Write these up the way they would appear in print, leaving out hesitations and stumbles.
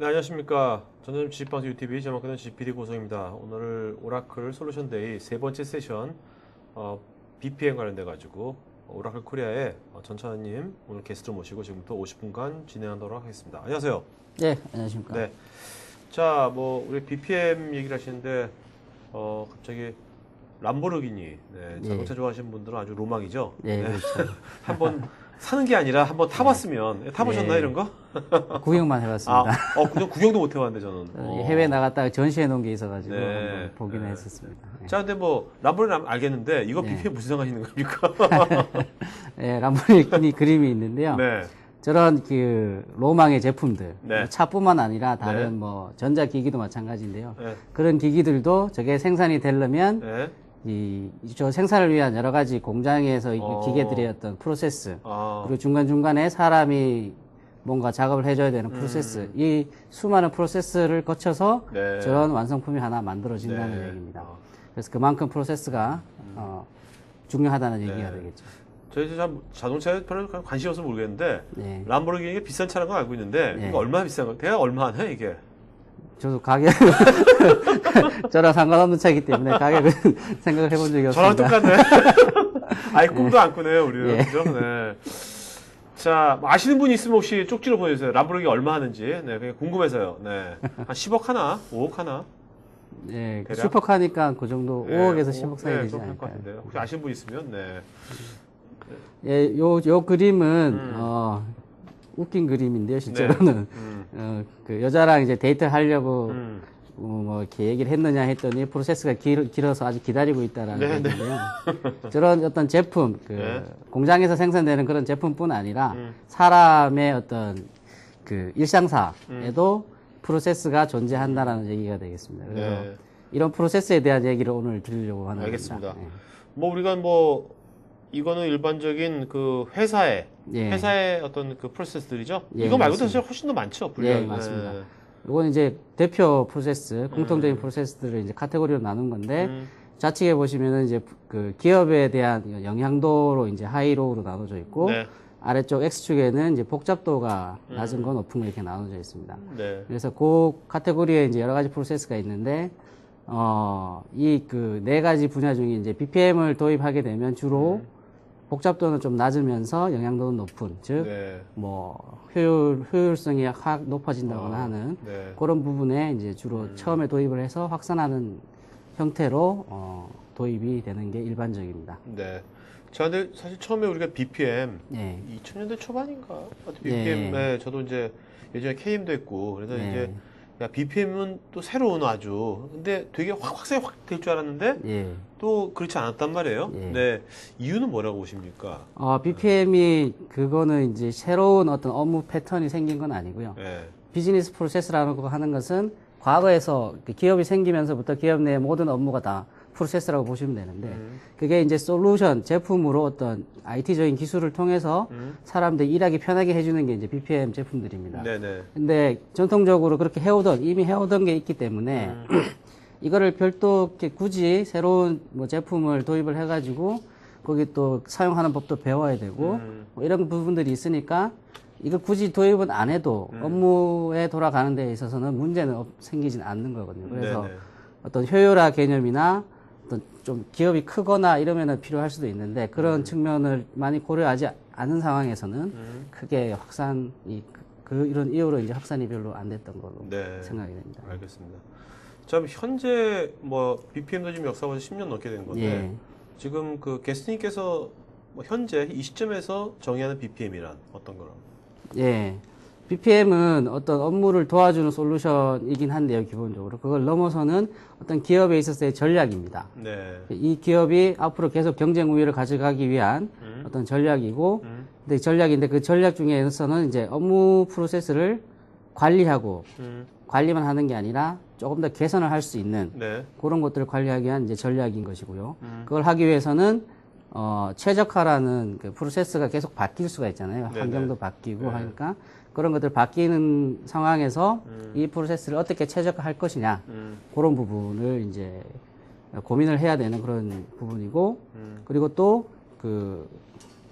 네, 안녕하십니까. 전자점 지식방송 UTV 제목은 GPD 고성입니다. 오늘 오라클 솔루션 데이 세 번째 세션 BPM 관련돼 가지고 오라클 코리아의 전찬님 오늘 게스트로 모시고 지금부터 50분간 진행하도록 하겠습니다. 안녕하세요. 네, 안녕하십니까. 네. 자, 뭐 우리 BPM 얘기를 하시는데 갑자기 람보르기니 자동차 좋아하시는 분들은 아주 로망이죠. 네, 그렇죠. 한번 사는 게 아니라 한번 타봤으면 타보셨나요, 네. 이런 거? 구경만 해봤습니다. 그냥 구경도 못 해봤는데 저는. 해외 나갔다가 전시해 놓은 게 있어가지고 네. 한번 보기는 했었습니다. 네. 자, 근데 뭐 람보르기니 알겠는데 이거 네. BPM 무슨 상관이 있는 겁니까? 네, 람보르기니 그림이 있는데요. 네. 저런 그 로망의 제품들, 네. 차뿐만 아니라 다른 네. 뭐 전자기기도 마찬가지인데요. 네. 그런 기기들도 저게 생산이 되려면 네. 저 생산을 위한 여러 가지 공장에서 이 어. 기계들의 어떤 프로세스, 아. 그리고 중간중간에 사람이 뭔가 작업을 해줘야 되는 프로세스, 이 수많은 프로세스를 거쳐서 네. 저런 완성품이 하나 만들어진다는 네. 얘기입니다. 아. 그래서 그만큼 프로세스가 중요하다는 얘기가 네. 되겠죠. 저희 자동차에 별로 관심이 없어서 모르겠는데 네. 람보르기니가 비싼 차라는 건 알고 있는데 네. 이거 얼마나 비싼 거? 대략 얼마 안 해, 이게? 저도 가격, 저랑 상관없는 차이기 때문에 가격은 생각을 해본 적이 저랑 없습니다. 똑같네. 아이, 꿈도 안 꾸네요, 우리는. 예. 그죠? 네. 자, 뭐 아시는 분이 있으면 혹시 쪽지로 보내주세요. 람보르기니 얼마 하는지. 네, 그냥 궁금해서요. 네. 한 10억 하나? 5억 하나? 네, 대략? 슈퍼카니까 그 정도 네, 5억에서 10억 사이 네, 되지 그렇게 할것 않을까요? 같은데요. 혹시 아시는 분 있으면, 네. 예, 요 그림은, 웃긴 그림인데요, 실제로는. 그 여자랑 이제 데이트 하려고, 뭐, 이렇게 얘기를 했느냐 했더니 프로세스가 길어서 아직 기다리고 있다라는 네, 네. 얘기인데요. 저런 어떤 제품, 네. 공장에서 생산되는 그런 제품뿐 아니라 사람의 어떤 그 일상사에도 프로세스가 존재한다라는 얘기가 되겠습니다. 그래서 네. 이런 프로세스에 대한 얘기를 오늘 드리려고 하는 알겠습니다. 겁니다. 네. 뭐 우리가 뭐 이거는 일반적인 그 회사의 예. 회사의 어떤 그 프로세스들이죠. 예, 이거 말고도 맞습니다. 사실 훨씬 더 많죠. 예, 분량이. 맞습니다. 네. 이건 이제 대표 프로세스, 공통적인 프로세스들을 이제 카테고리로 나눈 건데, 좌측에 보시면은 이제 그 기업에 대한 영향도로 이제 하이로우로 나눠져 있고, 네. 아래쪽 X축에는 이제 복잡도가 낮은 거, 높은 거 이렇게 나눠져 있습니다. 네. 그래서 그 카테고리에 이제 여러 가지 프로세스가 있는데, 이 그 네 가지 분야 중에 이제 BPM을 도입하게 되면 주로 복잡도는 좀 낮으면서 영향도는 높은, 즉, 네. 뭐 효율성이 확 높아진다거나 하는 네. 그런 부분에 이제 주로 처음에 도입을 해서 확산하는 형태로 도입이 되는 게 일반적입니다. 네. 자, 근데 사실 처음에 우리가 BPM 예. 2000년대 초반인가? BPM, 네, 저도 이제 예전에 KM도 했고, 그래서 예. 이제 야, BPM은 또 새로운 아주. 근데 되게 확산이 확 될 줄 알았는데 예. 또 그렇지 않았단 말이에요. 예. 네. 이유는 뭐라고 보십니까? BPM이 그거는 이제 새로운 어떤 업무 패턴이 생긴 건 아니고요. 네. 비즈니스 프로세스라는 거 하는 것은 과거에서 기업이 생기면서부터 기업 내 모든 업무가 다 프로세스라고 보시면 되는데 그게 이제 솔루션 제품으로 어떤 IT적인 기술을 통해서 사람들이 일하기 편하게 해주는 게 이제 BPM 제품들입니다. 네네. 근데 전통적으로 그렇게 이미 해오던 게 있기 때문에 이거를 별도 이렇게 굳이 새로운 뭐 제품을 도입을 해가지고 거기 또 사용하는 법도 배워야 되고 뭐 이런 부분들이 있으니까 이걸 굳이 도입은 안 해도 업무에 돌아가는 데 있어서는 문제는 생기진 않는 거거든요. 그래서 네네. 어떤 효율화 개념이나 어떤 좀 기업이 크거나 이러면은 필요할 수도 있는데 그런 측면을 많이 고려하지 않은 상황에서는 크게 확산이 이런 이유로 이제 확산이 별로 안 됐던 걸로 네. 생각이 됩니다. 알겠습니다. 자, 현재 뭐 BPM도 지금 역사가 10년 넘게 된 건데 예. 지금 그 게스트님께서 뭐 현재 이 시점에서 정의하는 BPM이란 어떤 거로? 예. BPM은 어떤 업무를 도와주는 솔루션이긴 한데요, 기본적으로. 그걸 넘어서는 어떤 기업에 있어서의 전략입니다. 네. 이 기업이 앞으로 계속 경쟁 우위를 가져가기 위한 어떤 전략이고, 근데 전략인데 그 전략 중에서는 이제 업무 프로세스를 관리하고, 관리만 하는 게 아니라 조금 더 개선을 할 수 있는 네. 그런 것들을 관리하기 위한 이제 전략인 것이고요. 그걸 하기 위해서는 최적화라는 그 프로세스가 계속 바뀔 수가 있잖아요. 네네. 환경도 바뀌고 하니까 그런 것들 바뀌는 상황에서 이 프로세스를 어떻게 최적화할 것이냐 그런 부분을 이제 고민을 해야 되는 그런 부분이고 그리고 또 그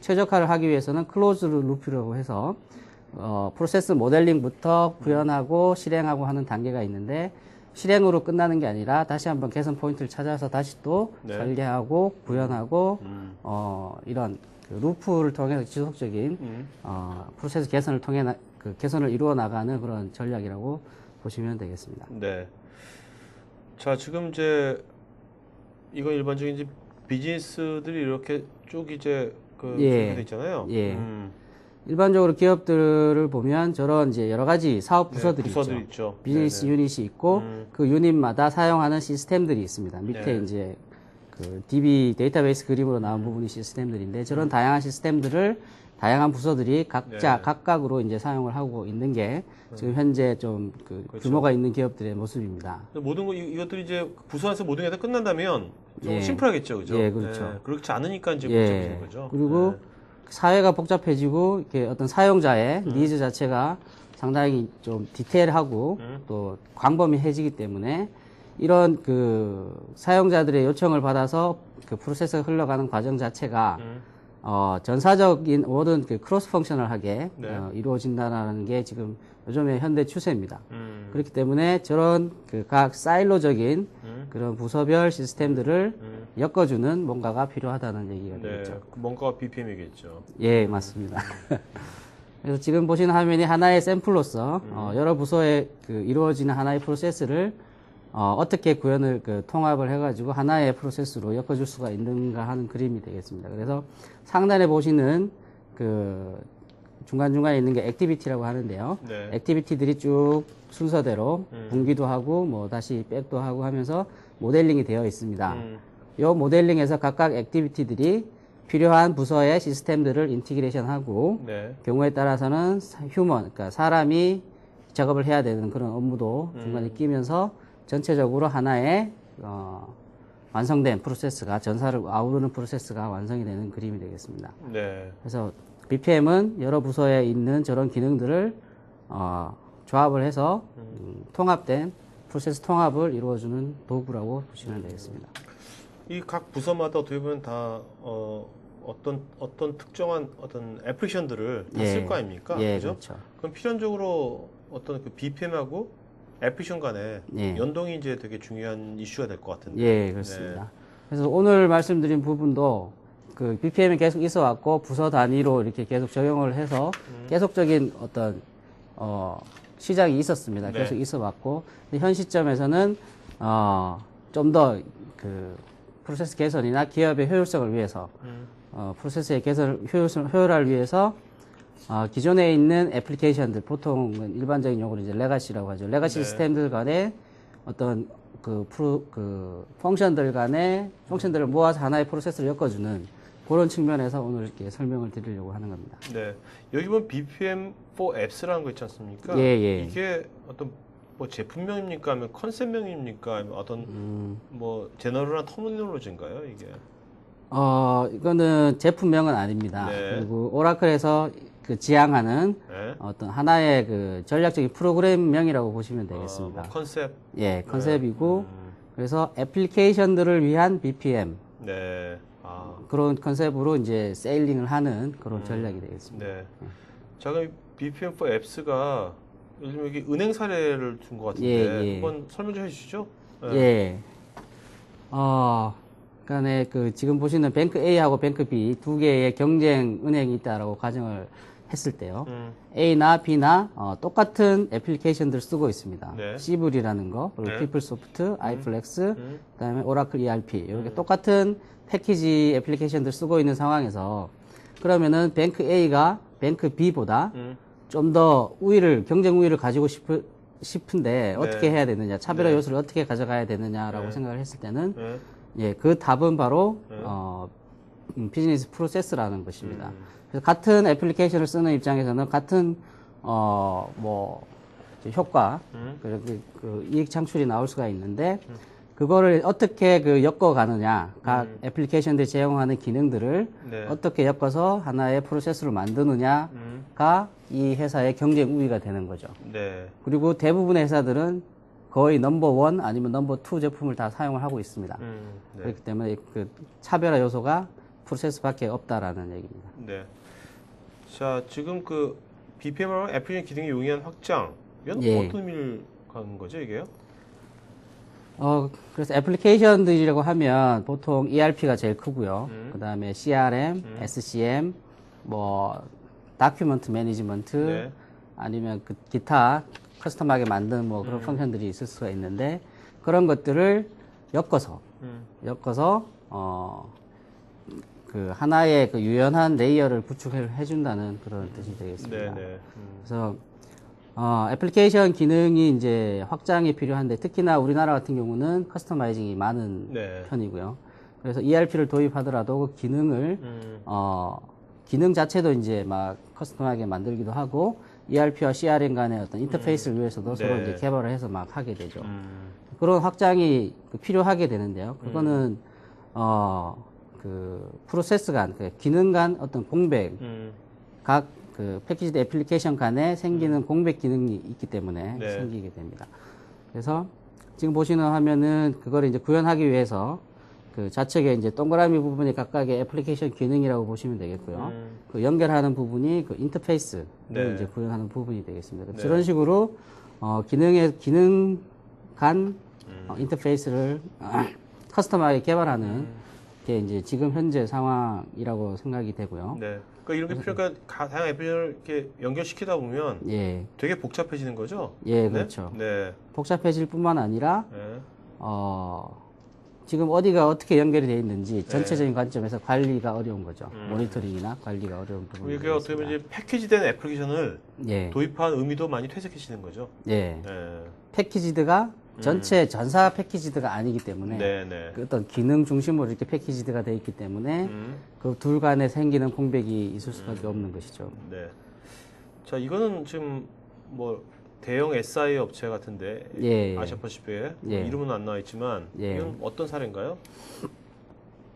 최적화를 하기 위해서는 클로즈 루프라고 해서 프로세스 모델링부터 구현하고 실행하고 하는 단계가 있는데 실행으로 끝나는 게 아니라 다시 한번 개선 포인트를 찾아서 다시 또 네. 설계하고 구현하고 이런 그 루프를 통해서 지속적인 프로세스 개선을 통해 그 개선을 이루어 나가는 그런 전략이라고 보시면 되겠습니다. 네. 자, 지금 이제 이건 일반적인 이제 비즈니스들이 이렇게 쭉 이제 그 예. 준비돼 있잖아요. 예. 일반적으로 기업들을 보면 저런 이제 여러 가지 사업 부서들이 네, 부서들이 있죠. 있죠. 비즈니스 네네. 유닛이 있고 그 유닛마다 사용하는 시스템들이 있습니다. 밑에 네. 이제 그 DB 데이터베이스 그림으로 나온 부분이 시스템들인데 저런 다양한 시스템들을 다양한 부서들이 각자 네. 각각으로 이제 사용을 하고 있는 게 지금 현재 좀 그 그렇죠. 규모가 있는 기업들의 모습입니다. 모든 거 이것들이 이제 부서 안에서 모든 게 다 끝난다면 좀 예. 심플하겠죠, 그죠? 예, 그렇죠. 네, 그렇지 않으니까 이제 예. 복잡해지는 거죠. 그리고 네. 사회가 복잡해지고 이렇게 어떤 사용자의 니즈 자체가 상당히 좀 디테일하고 또 광범위해지기 때문에 이런 그 사용자들의 요청을 받아서 그 프로세스가 흘러가는 과정 자체가 전사적인 모든 그 크로스 펑셔널하게 네. 이루어진다는 게 지금 요즘의 현대 추세입니다. 그렇기 때문에 저런 그 각 사일로적인 그런 부서별 시스템들을 엮어주는 뭔가가 필요하다는 얘기가 네, 되겠죠. 그 뭔가가 BPM이겠죠. 예, 맞습니다. 그래서 지금 보시는 화면이 하나의 샘플로서 여러 부서에 그 이루어지는 하나의 프로세스를 어떻게 구현을 그 통합을 해가지고 하나의 프로세스로 엮어줄 수가 있는가 하는 그림이 되겠습니다. 그래서 상단에 보시는 그 중간중간에 있는 게 액티비티라고 하는데요. 네. 액티비티들이 쭉 순서대로 분기도 하고 뭐 다시 백도 하고 하면서 모델링이 되어 있습니다. 이 모델링에서 각각 액티비티들이 필요한 부서의 시스템들을 인티그레이션하고 네. 경우에 따라서는 휴먼, 그러니까 사람이 작업을 해야 되는 그런 업무도 중간에 끼면서 전체적으로 하나의 완성된 프로세스가 전사를 아우르는 프로세스가 완성이 되는 그림이 되겠습니다. 네. 그래서 BPM은 여러 부서에 있는 저런 기능들을 조합을 해서 통합된 프로세스 통합을 이루어주는 도구라고 보시면 되겠습니다. 이 각 부서마다 어떻게 보면 다 어떤 특정한 어떤 애플리케이션들을 다 쓸 거 아닙니까? 예, 그죠? 그렇죠. 그럼 필연적으로 어떤 그 BPM하고 애플리케이션 간에 예. 연동이 이제 되게 중요한 이슈가 될 것 같은데. 예, 그렇습니다. 그래서 오늘 말씀드린 부분도 그 BPM이 계속 있어 왔고 부서 단위로 이렇게 계속 적용을 해서 계속적인 어떤 시작이 있었습니다. 네. 계속 있어 왔고 근데 현 시점에서는 좀 더 그 프로세스 개선이나 기업의 효율성을 위해서 프로세스의 개선 효율화를 위해서 기존에 있는 애플리케이션들 보통은 일반적인 용어로 이제 레가시라고 하죠. 레가시 네. 시스템들 간에 어떤 그 펑션들 간에 펑션들을 모아서 하나의 프로세스를 엮어주는 그런 측면에서 오늘 이렇게 설명을 드리려고 하는 겁니다. 네. 여기 보면 BPM for apps라는 거 있지 않습니까? 예, 예. 이게 어떤 뭐 제품명입니까? 아니면 컨셉명입니까? 아니면 어떤 뭐 제너럴한 터미놀로지인가요? 이게? 이거는 제품명은 아닙니다. 네. 그리고 오라클에서 그 지향하는 네. 어떤 하나의 그 전략적인 프로그램명이라고 보시면 되겠습니다. 뭐 컨셉. 예, 컨셉이고 그래서 애플리케이션들을 위한 BPM 네. 아. 그런 컨셉으로 이제 세일링을 하는 그런 전략이 되겠습니다. 네. 자, 그럼 BPM for apps가 요즘 여기 은행 사례를 준 것 같은데 예, 예. 한번 설명 좀 해주시죠. 네. 예. 그러니까 그 지금 보시는 뱅크 A하고 뱅크 B 두 개의 경쟁 은행이 있다라고 가정을 했을 때요. A나 B나 똑같은 애플리케이션들을 쓰고 있습니다. 네. 시블이라는 거, 그리고 네. 피플소프트, 아이플렉스, 그다음에 오라클 ERP 이렇게 똑같은 패키지 애플리케이션들 쓰고 있는 상황에서 그러면은 뱅크 A가 뱅크 B보다 좀 더 경쟁 우위를 가지고 싶은데 어떻게 해야 되느냐, 차별화 네. 요소를 어떻게 가져가야 되느냐라고 생각을 했을 때는 네. 예, 그 답은 바로 비즈니스 프로세스라는 것입니다. 그래서 같은 애플리케이션을 쓰는 입장에서는 같은 뭐 효과, 그 이익 창출이 나올 수가 있는데 그거를 어떻게 그 엮어가느냐, 각 애플리케이션들이 제공하는 기능들을 네. 어떻게 엮어서 하나의 프로세스를 만드느냐가 이 회사의 경쟁 우위가 되는 거죠. 네. 그리고 대부분의 회사들은 거의 넘버 원 아니면 넘버 투 제품을 다 사용을 하고 있습니다. 네. 그렇기 때문에 그 차별화 요소가 프로세스밖에 없다라는 얘기입니다. 네. 자, 지금 그 BPM하고 애플리케이션 기능이 용이한 확장. 이건 예. 어떤 의미를 갖는 거죠, 이게요? 그래서 애플리케이션들이라고 하면 보통 ERP가 제일 크고요. 그 다음에 CRM, SCM, 뭐, 다큐먼트 매니지먼트, 네. 아니면 그 기타 커스텀하게 만든 뭐 그런 펑션들이 있을 수가 있는데, 그런 것들을 엮어서, 그 하나의 그 유연한 레이어를 구축해 준다는 그런 뜻이 되겠습니다. 네네. 그래서 애플리케이션 기능이 이제 확장이 필요한데 특히나 우리나라 같은 경우는 커스터마이징이 많은 네. 편이고요. 그래서 ERP를 도입하더라도 그 기능을 기능 자체도 이제 막 커스텀하게 만들기도 하고 ERP와 CRM 간의 어떤 인터페이스를 위해서도 서로 네. 이제 개발을 해서 막 하게 되죠. 그런 확장이 필요하게 되는데요. 그거는 그 프로세스 간, 그 기능 간 어떤 공백, 각 그 패키지드 애플리케이션 간에 생기는 공백 기능이 있기 때문에 네. 생기게 됩니다. 그래서 지금 보시는 화면은 그거를 이제 구현하기 위해서 그 좌측에 이제 동그라미 부분이 각각의 애플리케이션 기능이라고 보시면 되겠고요. 그 연결하는 부분이 그 인터페이스를 네. 이제 구현하는 부분이 되겠습니다. 네. 이런 식으로 기능 간 인터페이스를 커스텀하게 개발하는 게 이제 지금 현재 상황이라고 생각이 되고요. 네. 그러니까 이런 게 필요하니까 다양한 애플리케이션을 이렇게 연결시키다 보면 예, 되게 복잡해지는 거죠? 예, 네? 그렇죠. 네. 복잡해질 뿐만 아니라 네. 지금 어디가 어떻게 연결이 되어 있는지 전체적인 관점에서 관리가 어려운 거죠. 모니터링이나 관리가 어려운 부분이 이게 어떻게 보면 이제 패키지된 애플리케이션을 예, 도입한 의미도 많이 퇴색해지는 거죠? 예. 네. 패키지드가 전체 전사 패키지드가 아니기 때문에 네네. 그 어떤 기능 중심으로 이렇게 패키지드가 되어 있기 때문에 그 둘 간에 생기는 공백이 있을 수밖에 없는 것이죠. 네. 자, 이거는 지금 뭐 대형 SI 업체 같은데 예, 예. 아시아퍼시픽에 예. 이름은 안 나와 있지만 예. 이건 어떤 사례인가요?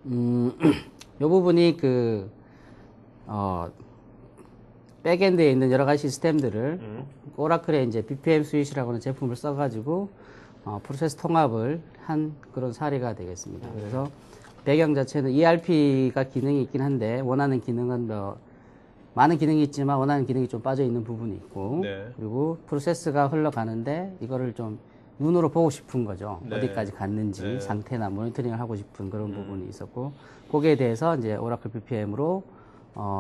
이 부분이 백엔드에 있는 여러 가지 시스템들을 오라클의 이제 BPM 스윗이라고 하는 제품을 써가지고 프로세스 통합을 한 그런 사례가 되겠습니다. 그래서 배경 자체는 ERP가 기능이 있긴 한데 원하는 기능은 뭐 많은 기능이 있지만 원하는 기능이 좀 빠져 있는 부분이 있고 네. 그리고 프로세스가 흘러가는데 이거를 좀 눈으로 보고 싶은 거죠. 네. 어디까지 갔는지 네. 상태나 모니터링을 하고 싶은 그런 부분이 있었고 거기에 대해서 이제 오라클 BPM으로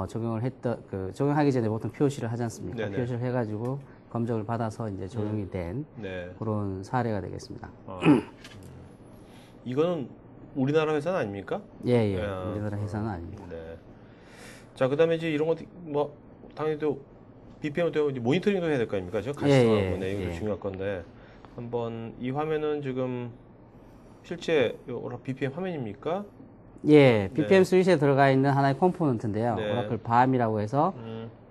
적용하기 전에 보통 POC를 하지 않습니까? 네네. POC를 해가지고 검증을 받아서 이제 적용이 된 네. 그런 사례가 되겠습니다. 이거는 우리나라 회사는 아닙니까? 예, 예. 네. 우리나라 회사는 아닙니다. 네. 자, 그다음에 이제 이런 거 뭐 당연히 또 BPM 때문에 이제 모니터링도 해야 될 거 아닙니까? 저 가시성하고 예, 예, 네, 이거 예. 중요할 건데 한번 이 화면은 지금 실제 BPM 화면입니까? 예, BPM 스윗에 들어가 있는 하나의 컴포넌트인데요. 네. 오라클 밤이라고 해서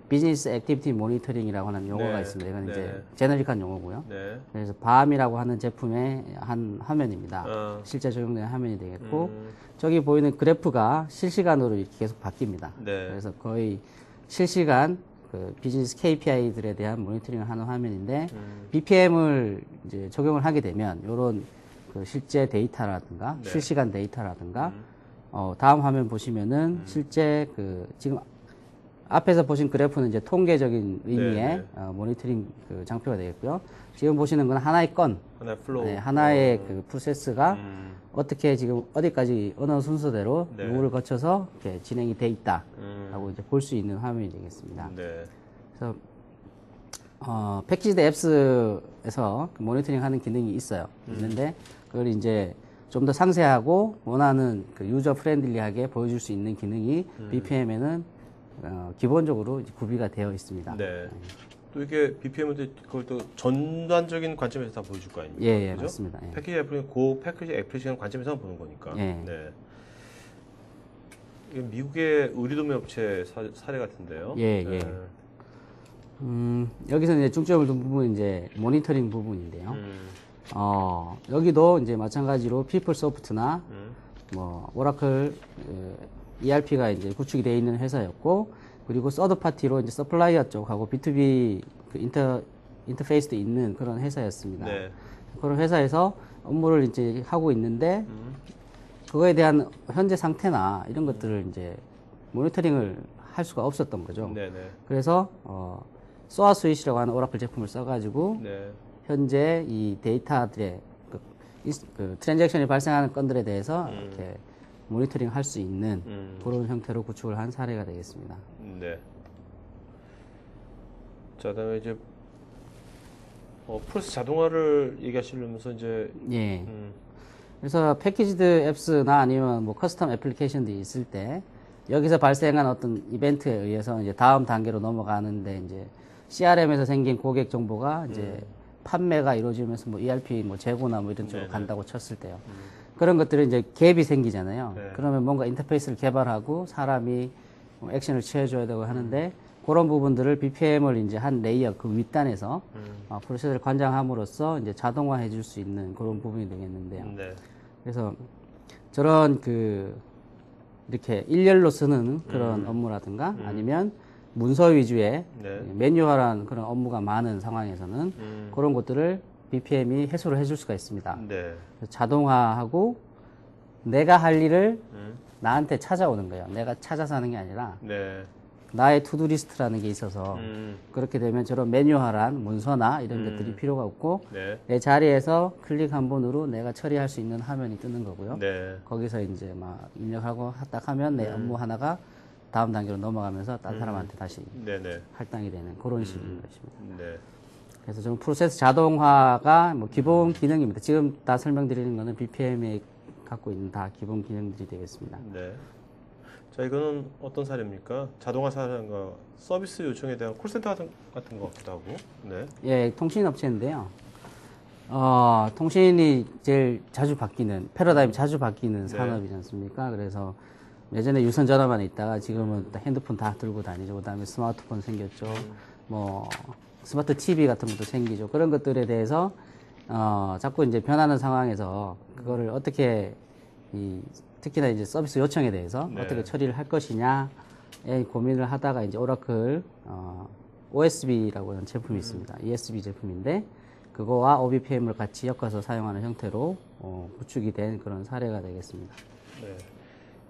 비즈니스 액티비티 모니터링이라고 하는 용어가 네. 있습니다. 이건 네. 이제 제너릭한 용어고요. 네. 그래서 밤이라고 하는 제품의 한 화면입니다. 어. 실제 적용된 화면이 되겠고 저기 보이는 그래프가 실시간으로 이렇게 계속 바뀝니다. 네. 그래서 거의 실시간 그 비즈니스 KPI들에 대한 모니터링을 하는 화면인데 BPM을 이제 적용을 하게 되면 이런 그 실제 데이터라든가 네. 실시간 데이터라든가 다음 화면 보시면은 실제 그 지금 앞에서 보신 그래프는 이제 통계적인 의미의 네, 모니터링 그 장표가 되겠고요. 지금 보시는 건 하나의 건, 하나의 플로우. 네, 하나의 그 프로세스가 어떻게 지금 어디까지 어느 순서대로 네. 누구를 거쳐서 이렇게 진행이 돼 있다라고 이제 볼 수 있는 화면이 되겠습니다. 네. 그래서 패키지드 앱스에서 그 모니터링하는 기능이 있어요. 있는데 그걸 이제 좀 더 상세하고 원하는 그 유저 프렌들리하게 보여줄 수 있는 기능이 BPM에는 기본적으로 이제 구비가 되어 있습니다. 네. 또 이게 BPM은 그걸 또 전반적인 관점에서 다 보여줄 거 아닙니까? 예, 예, 그죠? 맞습니다. 예. 패키지 애플리케이션, 그 패키지 애플리케이션 관점에서 보는 거니까. 예. 네. 이게 미국의 의류도매 업체 사례 같은데요. 예, 네. 여기서 이제 중점을 둔 부분은 이제 모니터링 부분인데요. 여기도 이제 마찬가지로 피플소프트나 뭐 오라클 ERP가 이제 구축이 되어 있는 회사였고 그리고 서드 파티로 이제 서플라이어 쪽하고 B2B 그 인터페이스도 있는 그런 회사였습니다. 네. 그런 회사에서 업무를 이제 하고 있는데 그거에 대한 현재 상태나 이런 것들을 이제 모니터링을 할 수가 없었던 거죠. 네네. 그래서 소아 스윗이라고 하는 오라클 제품을 써가지고 네. 현재 이 데이터들의 그 트랜잭션이 발생하는 건들에 대해서 이렇게 모니터링 할 수 있는 그런 형태로 구축을 한 사례가 되겠습니다. 네. 자, 그다음에 이제 프로세스 자동화를 얘기하시면서 이제 예. 그래서 패키지드 앱스나 아니면 뭐 커스텀 애플리케이션들이 있을 때 여기서 발생한 어떤 이벤트에 의해서 이제 다음 단계로 넘어가는데 이제 CRM에서 생긴 고객 정보가 이제 판매가 이루어지면서 뭐 ERP 뭐 재고나 뭐 이런 쪽으로 간다고 쳤을 때요. 그런 것들은 이제 갭이 생기잖아요. 네. 그러면 뭔가 인터페이스를 개발하고 사람이 뭐 액션을 취해줘야 되고 하는데 그런 부분들을 BPM을 이제 한 레이어 그 윗단에서 프로세스를 관장함으로써 이제 자동화해 줄 수 있는 그런 부분이 되겠는데요. 네. 그래서 저런 그 이렇게 일렬로 쓰는 그런 업무라든가 아니면 문서 위주의 네. 매뉴얼한 그런 업무가 많은 상황에서는 그런 것들을 BPM이 해소를 해줄 수가 있습니다. 네. 그래서 자동화하고 내가 할 일을 나한테 찾아오는 거예요. 내가 찾아서 하는 게 아니라 네. 나의 투두 리스트라는 게 있어서 그렇게 되면 저런 매뉴얼한 문서나 이런 것들이 필요가 없고 네. 내 자리에서 클릭 한 번으로 내가 처리할 수 있는 화면이 뜨는 거고요. 네. 거기서 이제 막 입력하고 딱 하면 내 업무 하나가 다음 단계로 넘어가면서 다른 사람한테 다시 네네. 할당이 되는 그런 식인 것입니다. 네. 그래서 좀 프로세스 자동화가 뭐 기본 기능입니다. 지금 다 설명드리는 거는 BPM이 갖고 있는 다 기본 기능들이 되겠습니다. 네. 자, 이거는 어떤 사례입니까? 자동화 사례인가 서비스 요청에 대한 콜센터 같은 것 같기도 하고. 네. 예, 통신업체인데요. 통신이 제일 자주 바뀌는, 패러다임이 자주 바뀌는 산업이지 않습니까? 그래서 예전에 유선 전화만 있다가 지금은 핸드폰 다 들고 다니죠. 그 다음에 스마트폰 생겼죠. 뭐, 스마트 TV 같은 것도 생기죠. 그런 것들에 대해서, 자꾸 이제 변하는 상황에서 그거를 어떻게, 특히나 이제 서비스 요청에 대해서 네. 어떻게 처리를 할 것이냐에 고민을 하다가 이제 오라클, OSB라고 하는 제품이 있습니다. ESB 제품인데, 그거와 OBPM을 같이 엮어서 사용하는 형태로 구축이 된 그런 사례가 되겠습니다. 네.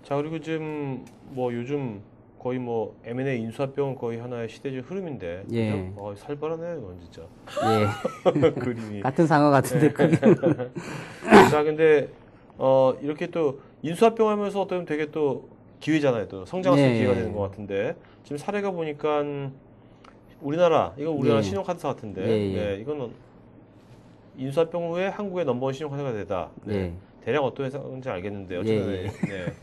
자, 그리고 지금 뭐 요즘 거의 뭐 M&A 인수합병은 거의 하나의 시대적 흐름인데. 예. 그죠? 살벌하네요, 이건 진짜. 예. 그림이. 같은 상어 같은데 크기. 자, 근데 이렇게 또 인수합병 하면서 어떻게 보면 되게 또 기회잖아요. 또 성장할 수 있는 예. 기회가 되는 것 같은데 지금 사례가 보니까 이건 우리나라 예. 신용카드사 같은데 예, 예. 네, 이거는 인수합병 후에 한국의 넘버원 신용카드가 되다. 네. 예. 대략 어떤 회사인지 알겠는데 어쨌든 예, 예. 네.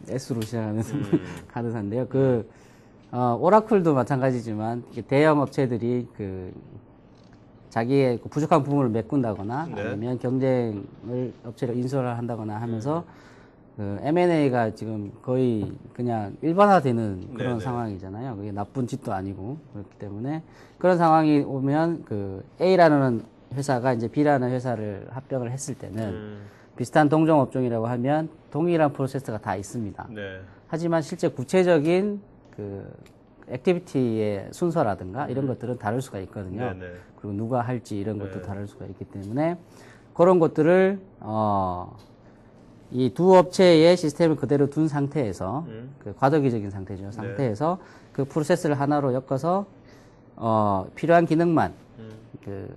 S로 시작하는 카드사인데요. 오라클도 마찬가지지만 대형 업체들이 자기의 부족한 부분을 메꾼다거나 네. 아니면 업체를 인수를 한다거나 하면서 M&A가 지금 거의 그냥 일반화되는 그런 네네. 상황이잖아요. 그게 나쁜 짓도 아니고 그렇기 때문에 그런 상황이 오면 A라는 회사가 이제 B라는 회사를 합병을 했을 때는 비슷한 동종 업종이라고 하면 동일한 프로세스가 다 있습니다. 네. 하지만 실제 구체적인 액티비티의 순서라든가 이런 것들은 다를 수가 있거든요. 네네. 그리고 누가 할지 이런 것도 다를 수가 있기 때문에 그런 것들을 이 두 업체의 시스템을 그대로 둔 상태에서 과도기적인 상태죠. 상태에서 그 프로세스를 하나로 엮어서 필요한 기능만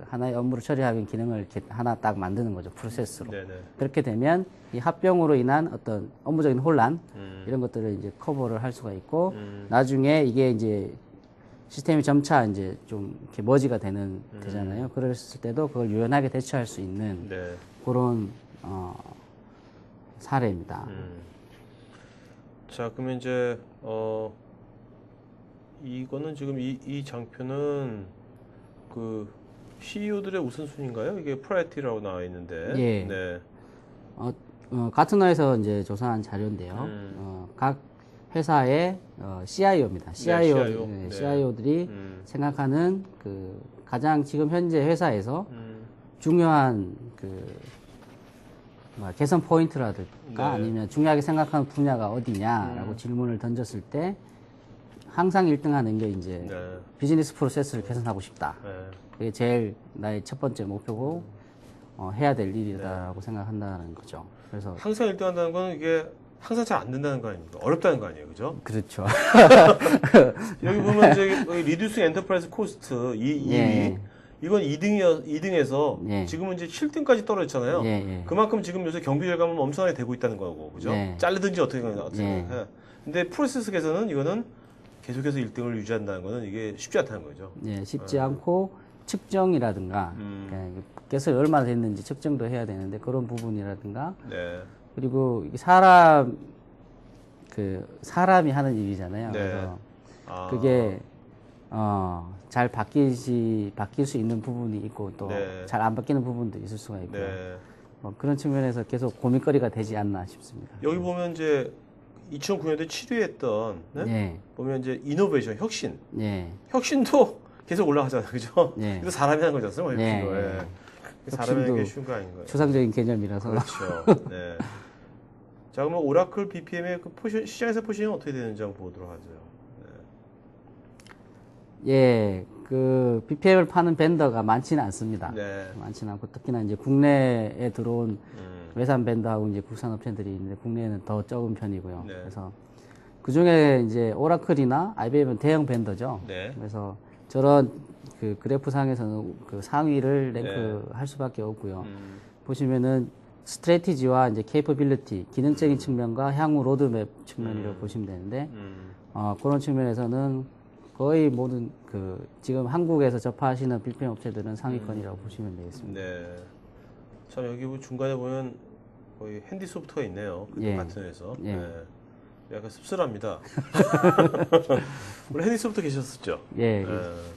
하나의 업무를 처리하는 기능을 이렇게 하나 딱 만드는 거죠. 프로세스로. 네네. 그렇게 되면 이 합병으로 인한 어떤 업무적인 혼란 이런 것들을 이제 커버를 할 수가 있고 나중에 이게 이제 시스템이 점차 이제 좀 이렇게 머지가 되잖아요. 그랬을 때도 그걸 유연하게 대처할 수 있는 네. 그런 사례입니다. 자, 그러면 이제 이거는 지금 이 장표는 그 CEO들의 우선순위인가요? 이게 프라이어티라고 나와 있는데. 예. 네. 가트너에서 이제 조사한 자료인데요. 각 회사의 CIO입니다. CIO. 네. CIO들이 생각하는 가장 지금 현재 회사에서 음. 중요한 개선 포인트라든가 네. 아니면 중요하게 생각하는 분야가 어디냐라고 질문을 던졌을 때 항상 1등 하는 게 이제 네. 비즈니스 프로세스를 개선하고 싶다. 네. 그게 제일 나의 첫 번째 목표고 해야 될 일이다라고 생각한다는 거죠. 그래서 항상 1등 한다는 건 이게 항상 잘 안 된다는 거 아닙니까? 어렵다는 거 아니에요, 그죠? 그렇죠. 여기 보면 이제 리듀스 엔터프라이즈 코스트 이 예. 2위 이건 2등에서 예. 지금은 이제 7등까지 떨어졌잖아요. 예, 예. 그만큼 지금 요새 경기 결과는 엄청나게 되고 있다는 거고, 그죠? 예. 자르든지 어떻게 예. 해. 근데 프로세스에서는 이거는 계속해서 1등을 유지한다는 거는 이게 쉽지 않다는 거죠. 예, 쉽지 않고 측정이라든가 예, 개설이 얼마나 됐는지 측정도 해야 되는데 그런 부분이라든가 네. 그리고 이게 사람이 하는 일이잖아요. 네. 그래서 아. 그게 잘 바뀔 수 있는 부분이 있고 또 네. 잘 안 바뀌는 부분도 있을 수가 있고요. 네. 그런 측면에서 계속 고민거리가 되지 않나 싶습니다. 여기 보면 이제 2009년도에 7위했던 네? 예, 보면 이제 이노베이션 혁신 예, 혁신도 계속 올라가잖아요, 그죠? 예. 이거 사람이 하는 거잖아요, 예, 혁신도. 예. 예. 사람이 하는 게 혁신도 쉬운 거 아닌 거예요. 추상적인 개념이라서. 그렇죠. 네. 자, 그러면 오라클 BPM의 그 시장에서 포지션이 어떻게 되는지 한번 보도록 하죠. 예, 그 BPM을 파는 벤더가 많지는 않습니다. 네. 많지는 않고 특히나 이제 국내에 들어온 음. 외산 벤더하고 이제 국산 업체들이 있는데 국내에는 더 적은 편이고요. 네. 그래서 그 중에 이제 오라클이나 IBM은 대형 벤더죠. 네. 그래서 저런 그 그래프 상에서는 그 상위를 랭크할 수밖에 없고요. 보시면은 스트래티지와 이제 케이퍼빌리티, 기능적인 측면과 향후 로드맵 측면이라고 보시면 되는데 그런 측면에서는 거의 모든 그 지금 한국에서 접하시는 BPM 업체들은 상위권이라고 보시면 되겠습니다. 네. 참 여기 중간에 보면 거의 핸디 소프트가 있네요. 예. 같은 회사. 예. 네. 약간 씁쓸합니다. 우리 핸디 소프트 계셨었죠? 예,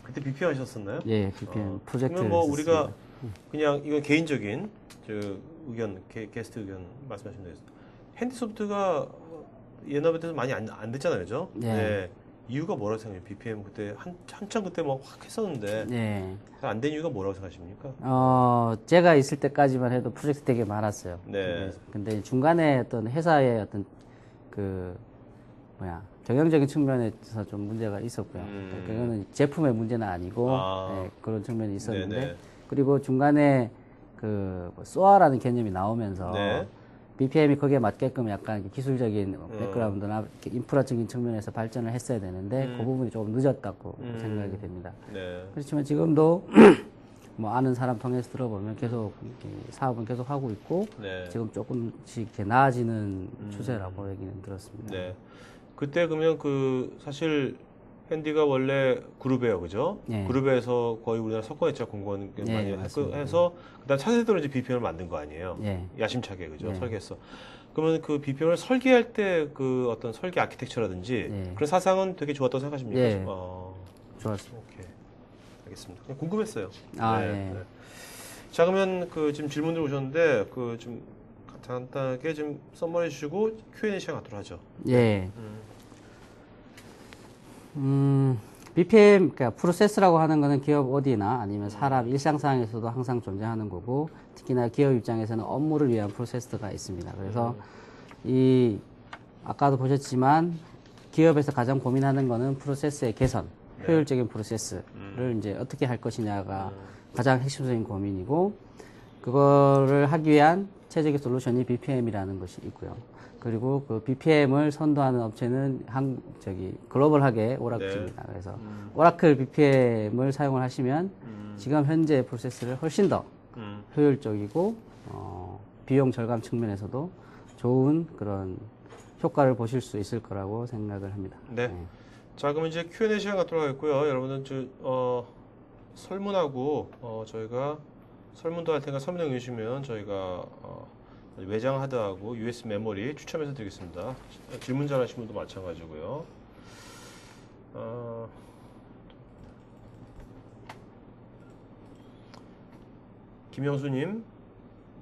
그때 BPM 하셨었나요? 예, BPM 프로젝트. 그러면 뭐 우리가 그냥 이건 개인적인 저 의견, 게스트 의견 말씀하시면 되겠습니다. 핸디 소프트가 옛날부터 많이 안 됐잖아요, 그죠? 예. 네. 이유가 뭐라고 생각해요? BPM 그때 한참 그때 막 확 했었는데 예. 안 된 이유가 뭐라고 생각하십니까? 제가 있을 때까지만 해도 프로젝트 되게 많았어요. 네. 근데 중간에 어떤 회사의 어떤 경영적인 측면에서 좀 문제가 있었고요. 그거는 제품의 문제는 아니고 예, 그런 측면이 있었는데 네네. 그리고 중간에 SOA라는 개념이 나오면서 네. BPM이 거기에 맞게끔 약간 기술적인 백그라운드나 인프라적인 측면에서 발전을 했어야 되는데 그 부분이 조금 늦었다고 생각이 됩니다. 네. 그렇지만 지금도 뭐 아는 사람 통해서 들어보면 계속 사업은 계속 하고 있고 네. 지금 조금씩 이렇게 나아지는 추세라고 얘기는 들었습니다. 네. 그때 그러면 사실 핸디가 원래 그룹이에요, 그죠? 예. 그룹에서 거의 우리나라 석권회차 공무원 예, 많이 맞습니다. 해서 그다음 차세대로 이제 BPM을 만든 거 아니에요? 예. 야심차게 그죠? 예. 설계했어. 그러면 그 BPM을 설계할 때 어떤 설계 아키텍처라든지 예. 그런 사상은 되게 좋았다고 생각하십니까? 예. 좋았습니다. 오케이. 알겠습니다. 그냥 궁금했어요. 아, 네, 예. 네. 자, 그러면 지금 질문들 오셨는데 좀 간단하게 좀 썸머리 해주시고 Q&A 시간 갖도록 하죠. 예. BPM, 그러니까 프로세스라고 하는 거는 기업 어디나 아니면 사람 일상상에서도 항상 존재하는 거고, 특히나 기업 입장에서는 업무를 위한 프로세스가 있습니다. 그래서 아까도 보셨지만 기업에서 가장 고민하는 거는 프로세스의 개선, 효율적인 프로세스를 이제 어떻게 할 것이냐가 가장 핵심적인 고민이고, 그거를 하기 위한 최적의 솔루션이 BPM이라는 것이 있고요. 그리고 그 BPM을 선도하는 업체는 글로벌하게 오라클입니다. 그래서 오라클 BPM을 사용을 하시면 지금 현재 프로세스를 훨씬 더 효율적이고 비용 절감 측면에서도 좋은 그런 효과를 보실 수 있을 거라고 생각을 합니다. 네. 자, 그럼 이제 Q&A 시간 갖도록 하겠고요. 여러분들 설문하고 저희가 설문도 할 테니까 설문 해주시면 저희가 외장 하드하고 USB 메모리 추첨해서 드리겠습니다. 질문 잘하신 분도 마찬가지고요. 김영수님,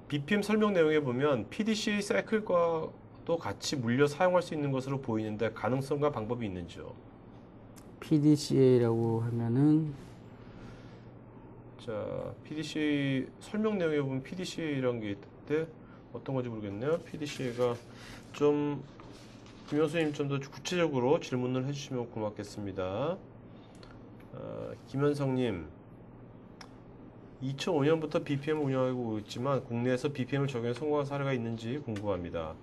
BPM 설명 내용에 보면 PDCA 사이클과도 같이 물려 사용할 수 있는 것으로 보이는데 가능성과 방법이 있는지요? PDCA라고 하면은 자, PDCA 설명 내용에 보면 PDCA라는 게 있는데 어떤 건지 모르겠네요. PDCA가 김현수님 좀 더 구체적으로 질문을 해주시면 고맙겠습니다. 김현성님, 2005년부터 BPM을 운영하고 있지만 국내에서 BPM을 적용해 성공한 사례가 있는지 궁금합니다.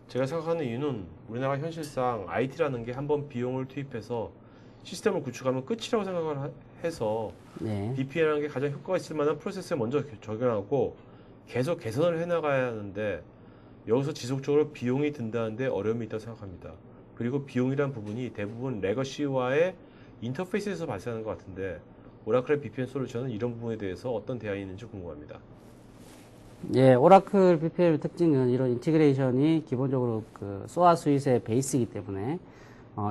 제가 생각하는 이유는 우리나라 현실상 IT라는 게 한번 비용을 투입해서 시스템을 구축하면 끝이라고 생각을 해서 네. BPM이라는 게 가장 효과가 있을 만한 프로세스에 먼저 적용하고 계속 개선을 해나가야 하는데 여기서 지속적으로 비용이 든다는데 어려움이 있다고 생각합니다. 그리고 비용이란 부분이 대부분 레거시와의 인터페이스에서 발생하는 것 같은데 오라클의 BPM 솔루션은 이런 부분에 대해서 어떤 대안이 있는지 궁금합니다. 예, 오라클 BPM의 특징은 이런 인티그레이션이 기본적으로 그 소아 스윗의 베이스이기 때문에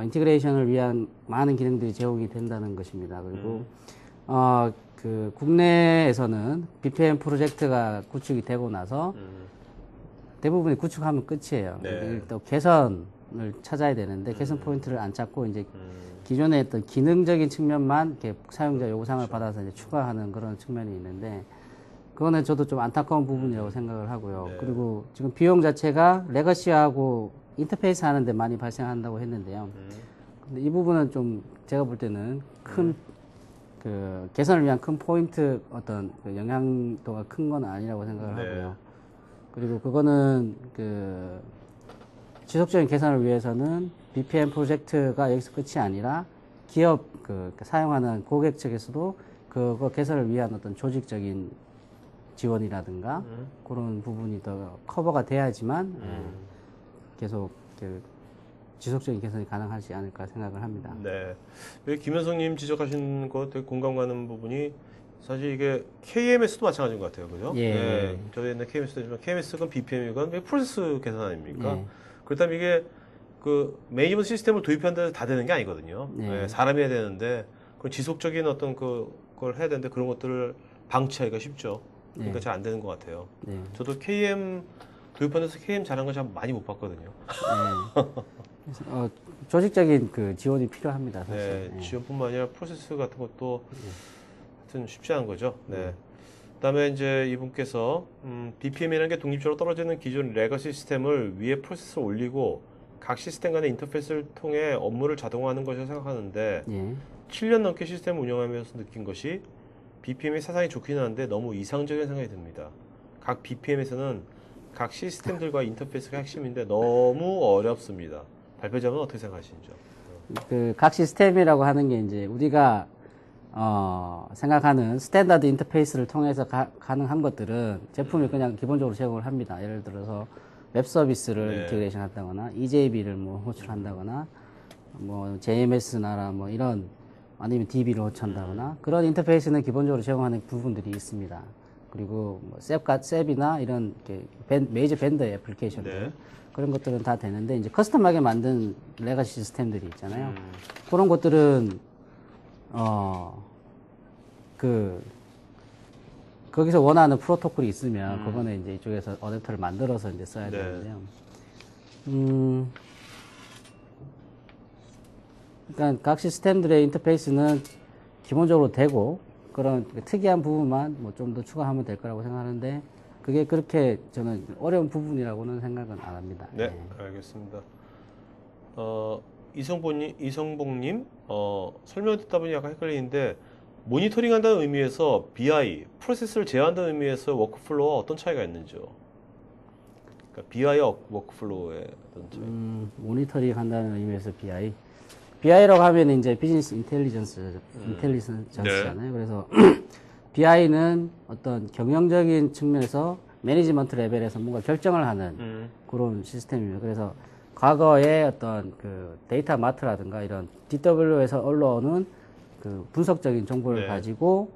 인티그레이션을 위한 많은 기능들이 제공이 된다는 것입니다. 그리고 그 국내에서는 BPM 프로젝트가 구축이 되고 나서 대부분이 구축하면 끝이에요. 네. 또 개선을 찾아야 되는데 개선 포인트를 안 찾고 이제 기존에 어떤 기능적인 측면만 이렇게 사용자 요구사항을 받아서 이제 추가하는 그런 측면이 있는데 그거는 저도 좀 안타까운 부분이라고 생각을 하고요. 네. 그리고 지금 비용 자체가 레거시하고 인터페이스 하는데 많이 발생한다고 했는데요. 근데 이 부분은 좀 제가 볼 때는 큰 그 개선을 위한 큰 포인트 어떤 그 영향도가 큰 건 아니라고 생각을 네. 하고요. 그리고 그거는 그 지속적인 개선을 위해서는 BPM 프로젝트가 여기서 끝이 아니라 기업 그 사용하는 고객 측에서도 그거 개선을 위한 어떤 조직적인 지원이라든가 그런 부분이 더 커버가 돼야지만 계속 그 지속적인 개선이 가능하지 않을까 생각을 합니다. 네. 여기 김현성님 지적하신 거 되게 공감 가는 부분이 사실 이게 KMS도 마찬가지인 것 같아요. 그죠? 예. 네. 저희 옛날 KMS도 있지만 KMS건 BPM이건 프로세스 개선 아닙니까? 예. 그렇다면 이게 그 매니지먼트 시스템을 도입한다고 해서 다 되는 게 아니거든요. 네. 네, 사람이 해야 되는데 그 지속적인 어떤 그걸 해야 되는데 그런 것들을 방치하기가 쉽죠. 그러니까 네. 잘 안 되는 것 같아요. 네. 저도 KM 도입하면서 KM 잘한 거 참 많이 못 봤거든요. 그래서, 조직적인 그 지원이 필요합니다. 사실. 네, 예. 지원뿐만 아니라 프로세스 같은 것도 하여튼 쉽지 않은 거죠. 네. 그다음에 이제 이분께서 BPM이라는 게 독립적으로 떨어지는 기존 레거시 시스템을 위에 프로세스를 올리고 각 시스템 간의 인터페이스를 통해 업무를 자동화하는 것이라고 생각하는데 예. 7년 넘게 시스템을 운영하면서 느낀 것이 BPM의 사상이 좋기는 한데 너무 이상적인 생각이 듭니다. 각 BPM에서는 각 시스템들과 인터페이스가 핵심인데 너무 어렵습니다. 발표자는 어떻게 생각하시는지요? 그 각 시스템이라고 하는 게 이제 우리가 생각하는 스탠다드 인터페이스를 통해서 가능한 것들은 제품이 그냥 기본적으로 제공을 합니다. 예를 들어서 웹 서비스를 네. 인테그레이션 한다거나 EJB를 뭐 호출한다거나 뭐 JMS나 뭐 이런 아니면 DB를 호출한다거나 그런 인터페이스는 기본적으로 제공하는 부분들이 있습니다. 그리고 뭐 셉이나 이런 메이저 밴더 애플리케이션들 네. 그런 것들은 다 되는데 이제 커스텀하게 만든 레가시 시스템들이 있잖아요. 그런 것들은 거기서 원하는 프로토콜이 있으면 그거는 이제 이쪽에서 어댑터를 만들어서 이제 써야 네. 되는데요. 그러니까 각 시스템들의 인터페이스는 기본적으로 되고 그런 특이한 부분만 뭐 좀 더 추가하면 될 거라고 생각하는데 그게 그렇게 저는 어려운 부분이라고는 생각은 안 합니다. 네, 알겠습니다. 이성복님, 설명 듣다 보니 약간 헷갈리는데, 모니터링 한다는 의미에서 BI, 프로세스를 제어한다는 의미에서 워크플로우와 어떤 차이가 있는지요? 그러니까 BI와 워크플로우의 어떤 차이? 모니터링 한다는 의미에서 BI. BI라고 하면 이제 비즈니스 인텔리전스잖아요. 그래서 BI는 어떤 경영적인 측면에서 매니지먼트 레벨에서 뭔가 결정을 하는 그런 시스템입니다. 그래서 과거에 어떤 그 데이터 마트라든가 이런 DW에서 올라오는 그 분석적인 정보를 네. 가지고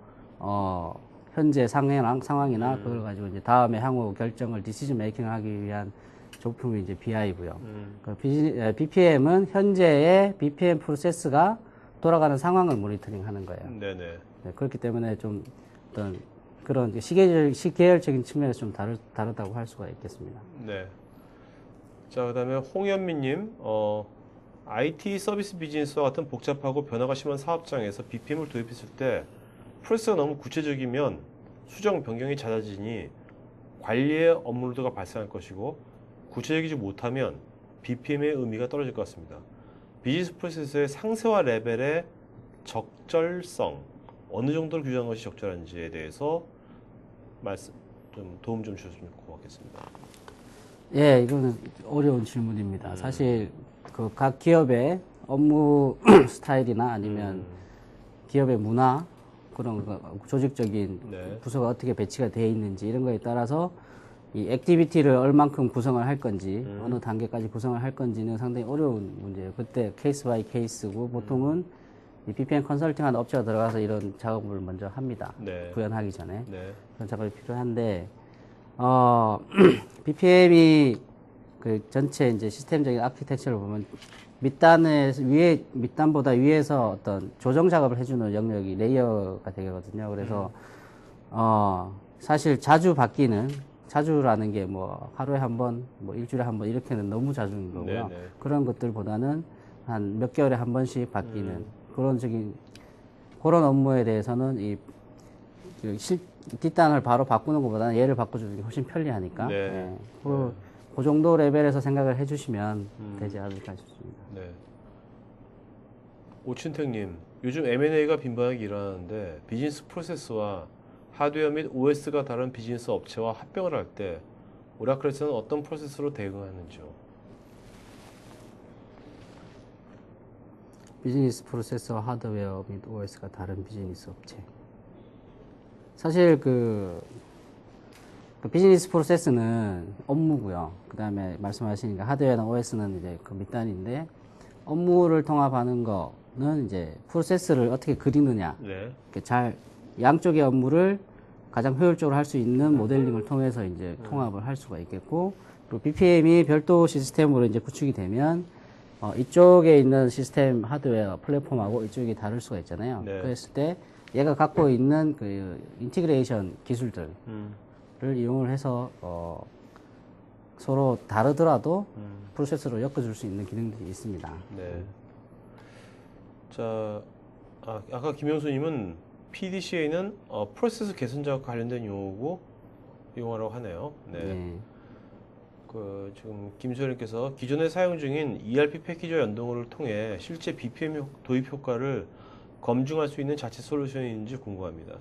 현재 상황이나 그걸 가지고 이제 다음에 향후 결정을 디시전 메이킹하기 위한 조품이 이제 BI고요. BPM은 현재의 BPM 프로세스가 돌아가는 상황을 모니터링하는 거예요. 네네. 네, 그렇기 때문에 좀 어떤 그런 시계열적인 측면에서 좀 다르다고 할 수가 있겠습니다. 네. 자, 그 다음에 홍현미님, IT 서비스 비즈니스와 같은 복잡하고 변화가 심한 사업장에서 BPM을 도입했을 때 프로세스가 너무 구체적이면 수정 변경이 잦아지니 관리의 업무로드가 발생할 것이고 구체적이지 못하면 BPM의 의미가 떨어질 것 같습니다. 비즈니스 프로세스의 상세화 레벨의 적절성, 어느 정도를 규정한 것이 적절한지에 대해서 도움 좀 주셨으면 고맙겠습니다. 예, 이거는 어려운 질문입니다. 사실 그 각 기업의 업무 스타일이나 아니면 기업의 문화 그런 거, 조직적인 네. 부서가 어떻게 배치가 되어 있는지 이런 거에 따라서 이 액티비티를 얼만큼 구성을 할 건지 어느 단계까지 구성을 할 건지는 상당히 어려운 문제예요. 그때 케이스 바이 케이스고 보통은 이 BPM 컨설팅하는 업체가 들어가서 이런 작업을 먼저 합니다. 네. 구현하기 전에 네. 그런 작업이 필요한데 BPM이 그 전체 이제 시스템적인 아키텍처를 보면 밑단보다 위에서 어떤 조정 작업을 해주는 영역이 레이어가 되거든요. 그래서 사실 자주라는 게 뭐 하루에 한 번, 뭐 일주일에 한 번 이렇게는 너무 자주인 거고요. 네네. 그런 것들보다는 한 몇 개월에 한 번씩 바뀌는 그런 업무에 대해서는 뒷단을 바로 바꾸는 것보다는 얘를 바꿔주는 게 훨씬 편리하니까. 네. 예. 그 정도 레벨에서 생각을 해주시면 되지 않을까 싶습니다. 네. 오춘택님, 요즘 M&A가 빈번하게 일어나는데 비즈니스 프로세스와 하드웨어 및 OS가 다른 비즈니스 업체와 합병을 할 때 오라클에서는 어떤 프로세스로 대응하는지요? 비즈니스 프로세서와 하드웨어 및 OS가 다른 비즈니스 업체. 사실 그 비즈니스 프로세스는 업무고요. 그 다음에 말씀하시니까 하드웨어나 OS는 이제 그 밑단인데 업무를 통합하는 거는 이제 프로세스를 어떻게 그리느냐. 네. 이렇게 양쪽의 업무를 가장 효율적으로 할 수 있는 모델링을 통해서 이제 통합을 할 수가 있겠고, 그리고 BPM이 별도 시스템으로 이제 구축이 되면 이쪽에 있는 시스템 하드웨어 플랫폼하고 이쪽이 다를 수가 있잖아요. 네. 그랬을 때 얘가 갖고 있는 그 인티그레이션 기술들을 이용을 해서 서로 다르더라도 프로세스로 엮어줄 수 있는 기능들이 있습니다. 네. 자, 아까 김영수님은 PDCA는 프로세스 개선 작업과 관련된 용어고 이용하라고 하네요. 네. 네. 지금 김소연님께서 기존에 사용 중인 ERP 패키지와 연동을 통해 실제 BPM 도입 효과를 검증할 수 있는 자체 솔루션이 있는지 궁금합니다.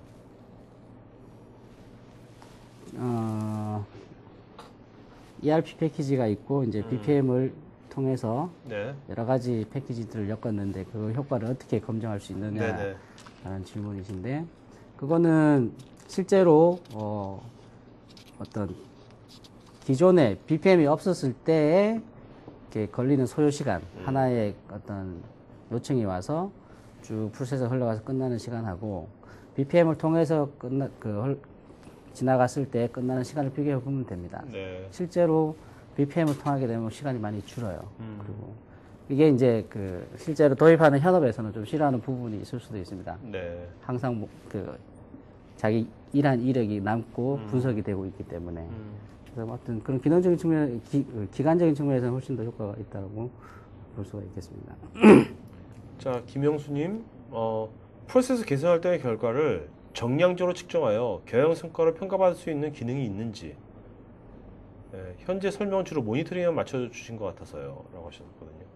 ERP 패키지가 있고 이제 BPM을 통해서 네. 여러 가지 패키지들을 엮었는데 그 효과를 어떻게 검증할 수 네네. 있느냐라는 질문이신데, 그거는 실제로 어떤 기존에 BPM이 없었을 때에 이렇게 걸리는 소요 시간, 하나의 어떤 요청이 와서 쭉 프로세서 흘러가서 끝나는 시간하고 BPM을 통해서 지나갔을 때 끝나는 시간을 비교해 보면 됩니다. 네. 실제로 BPM을 통하게 되면 시간이 많이 줄어요. 그리고 이게 이제 실제로 도입하는 현업에서는 좀 싫어하는 부분이 있을 수도 있습니다. 네. 항상 자기 일한 이력이 남고 분석이 되고 있기 때문에. 그래서 어떤 그런 기능적인 측면, 기간적인 측면에서는 훨씬 더 효과가 있다고 볼 수가 있겠습니다. 자, 김영수님, 프로세스 개선할 때의 결과를 정량적으로 측정하여 경영 성과를 평가받을 수 있는 기능이 있는지, 현재 설명은 주로 모니터링에 맞춰주신 것 같아서요 라고 하셨거든요.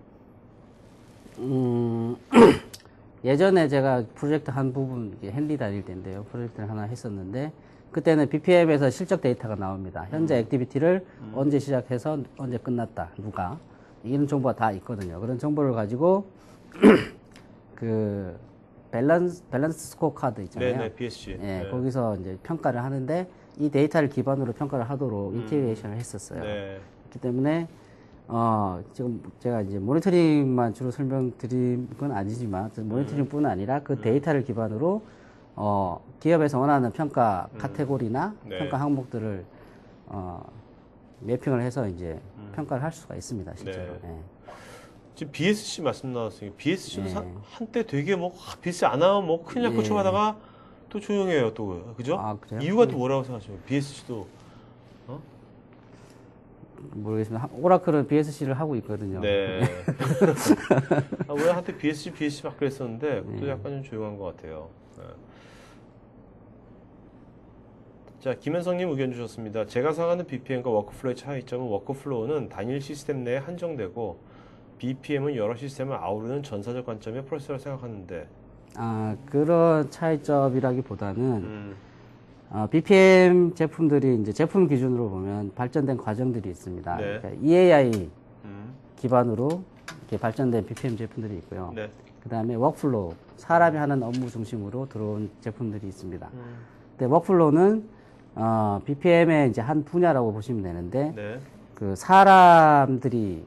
예전에 제가 프로젝트 한 부분 헨리 다닐 때인데요. 프로젝트를 하나 했었는데 그때는 BPM에서 실적 데이터가 나옵니다. 현재 액티비티를 언제 시작해서 언제 끝났다, 누가, 이런 정보가 다 있거든요. 그런 정보를 가지고 그 밸런스 스코어 카드 있잖아요. 네네, BSC. 예, 네. 거기서 이제 평가를 하는데 이 데이터를 기반으로 평가를 하도록 인티그레이션을 했었어요. 네. 그렇기 때문에 지금 제가 이제 모니터링만 주로 설명드린 건 아니지만 모니터링뿐 아니라 그 데이터를 기반으로 기업에서 원하는 평가 카테고리나 네. 평가 항목들을 매핑을 해서 이제 평가를 할 수가 있습니다, 실제로. 네. 예. 지금 BSC 말씀 나왔어요. BSC도 네. 한때 되게 BSC 안 하면 큰일 났고 좀 하다가 또 조용해요, 또. 그죠? 아, 그래요? 이유가 또 뭐라고 생각하세요? BSC도. 모르겠습니다. 오라클은 BSC를 하고 있거든요. 네. 원래 한때 BSC 막 그랬었는데, 그것도 약간 좀 조용한 것 같아요. 네. 자, 김현성님 의견 주셨습니다. 제가 생각하는 BPM과 워크플로우의 차이점은 워크플로우는 단일 시스템 내에 한정되고, BPM은 여러 시스템을 아우르는 전사적 관점의 프로세스라고 생각하는데, 그런 차이점이라기보다는 BPM 제품들이 이제 제품 기준으로 보면 발전된 과정들이 있습니다. 네. 그러니까 EAI 음. 기반으로 이렇게 발전된 BPM 제품들이 있고요. 네. 그 다음에 워크플로우, 사람이 하는 업무 중심으로 들어온 제품들이 있습니다. 근데 워크플로우는 BPM의 이제 한 분야라고 보시면 되는데, 네. 그 사람들이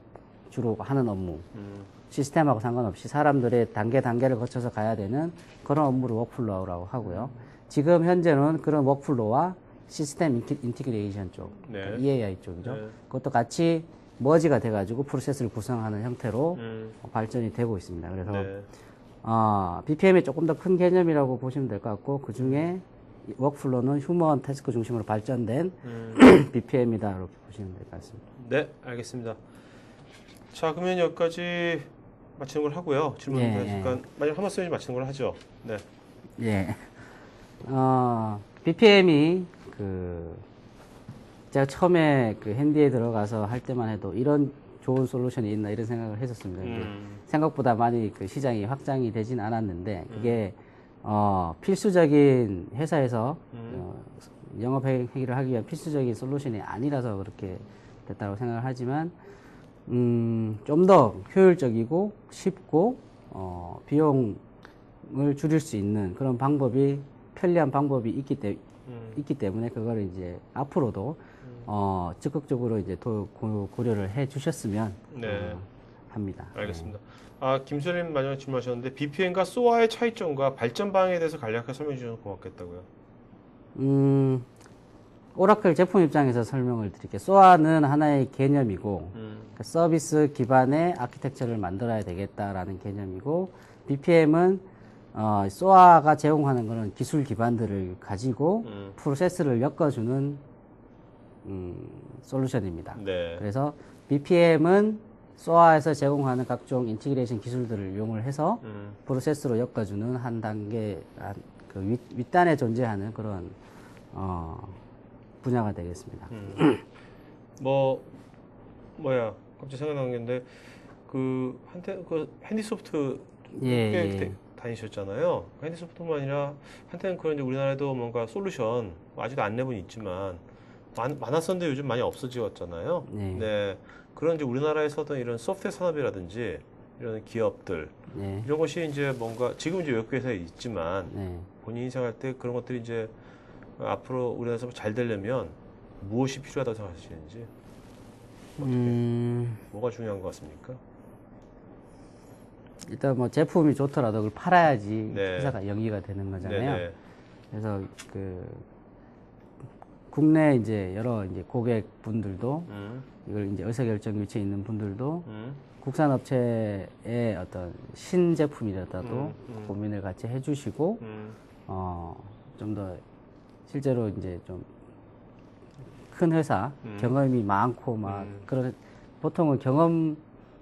주로 하는 업무, 음. 시스템하고 상관없이 사람들의 단계를 거쳐서 가야 되는 그런 업무를 워크플로우라고 하고요. 지금 현재는 그런 워크플로우와 시스템 인티그레이션 쪽, 네. 그러니까 EAI 쪽이죠. 네. 그것도 같이 머지가 돼가지고 프로세스를 구성하는 형태로 음. 발전이 되고 있습니다. 그래서 네. BPM의 조금 더 큰 개념이라고 보시면 될 것 같고, 그 중에 워크플로우는 휴먼 태스크 중심으로 발전된 BPM이다 이렇게 보시면 될 것 같습니다. 네, 알겠습니다. 자, 그러면 여기까지 마치는 걸 하고요. 질문 예, 하니까 만약 한 말씀이 마치는 걸 하죠. 네. 예. BPM이 제가 처음에 그 핸디에 들어가서 할 때만 해도 이런 좋은 솔루션이 있나 이런 생각을 했었습니다. 근데 생각보다 많이 그 시장이 확장이 되진 않았는데, 그게 필수적인 회사에서 영업 행위를 하기 위한 필수적인 솔루션이 아니라서 그렇게 됐다고 생각을 하지만, 좀 더 효율적이고 쉽고 비용을 줄일 수 있는 그런 방법이, 편리한 방법이 있기 때문에 그거를 이제 앞으로도 적극적으로 이제 고려를 해 주셨으면 네. 합니다. 알겠습니다. 김수현님 마지막에 질문하셨는데 BPM과 SOA의 차이점과 발전 방향에 대해서 간략하게 설명해 주셔서 고맙겠다고요. 오라클 제품 입장에서 설명을 드릴게요. SOA는 하나의 개념이고, 그러니까 서비스 기반의 아키텍처를 만들어야 되겠다라는 개념이고, BPM은 SOA가 제공하는 그런 기술 기반들을 가지고 프로세스를 엮어주는 솔루션입니다. 네. 그래서 BPM은 SOA에서 제공하는 각종 인티그레이션 기술들을 이용을 해서 프로세스로 엮어주는 한 단계, 그 윗단에 존재하는 그런 분야가 되겠습니다. 갑자기 생각나는 게 있는데, 핸디소프트 꽤 다니셨잖아요. 핸디소프트뿐만 아니라, 한때는 그런 이제 우리나라에도 뭔가 솔루션, 아직도 안내분이 있지만, 많았었는데 요즘 많이 없어지었잖아요. 네. 네. 그런 이제 우리나라에서 어떤 이런 소프트웨어 산업이라든지, 이런 기업들, 네. 이런 것이 이제 뭔가, 지금 이제 외국 회사에 있지만, 네. 본인이 생각할 때 그런 것들이 이제 앞으로 우리나라에서 잘 되려면 무엇이 필요하다고 생각하시는지, 뭐가 중요한 것 같습니까? 일단 뭐 제품이 좋더라도 그걸 팔아야지 네. 회사가 영위가 되는 거잖아요. 네네. 그래서 국내 이제 여러 이제 고객분들도 이걸 이제 의사결정 위치에 있는 분들도 국산 업체의 어떤 신제품이라도 고민을 같이 해주시고 좀 더 실제로 이제 좀 큰 회사 경험이 많고 막 그런 보통은 경험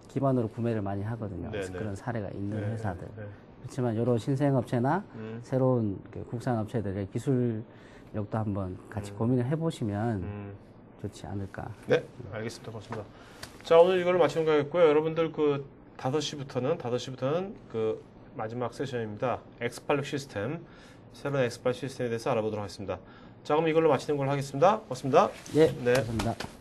기반으로 구매를 많이 하거든요. 네네. 그런 사례가 있는 네, 회사들. 네. 그렇지만 이런 신생업체나 새로운 그 국산 업체들의 기술력도 한번 같이 고민을 해보시면 좋지 않을까. 네, 알겠습니다. 고맙습니다. 자, 오늘 이걸 마치는 거겠고요. 여러분들 5시부터는 그 마지막 세션입니다. X86 시스템, 새로운 X86 시스템에 대해서 알아보도록 하겠습니다. 자, 그럼 이걸로 마치는 걸로 하겠습니다. 고맙습니다. 예, 네. 감사합니다.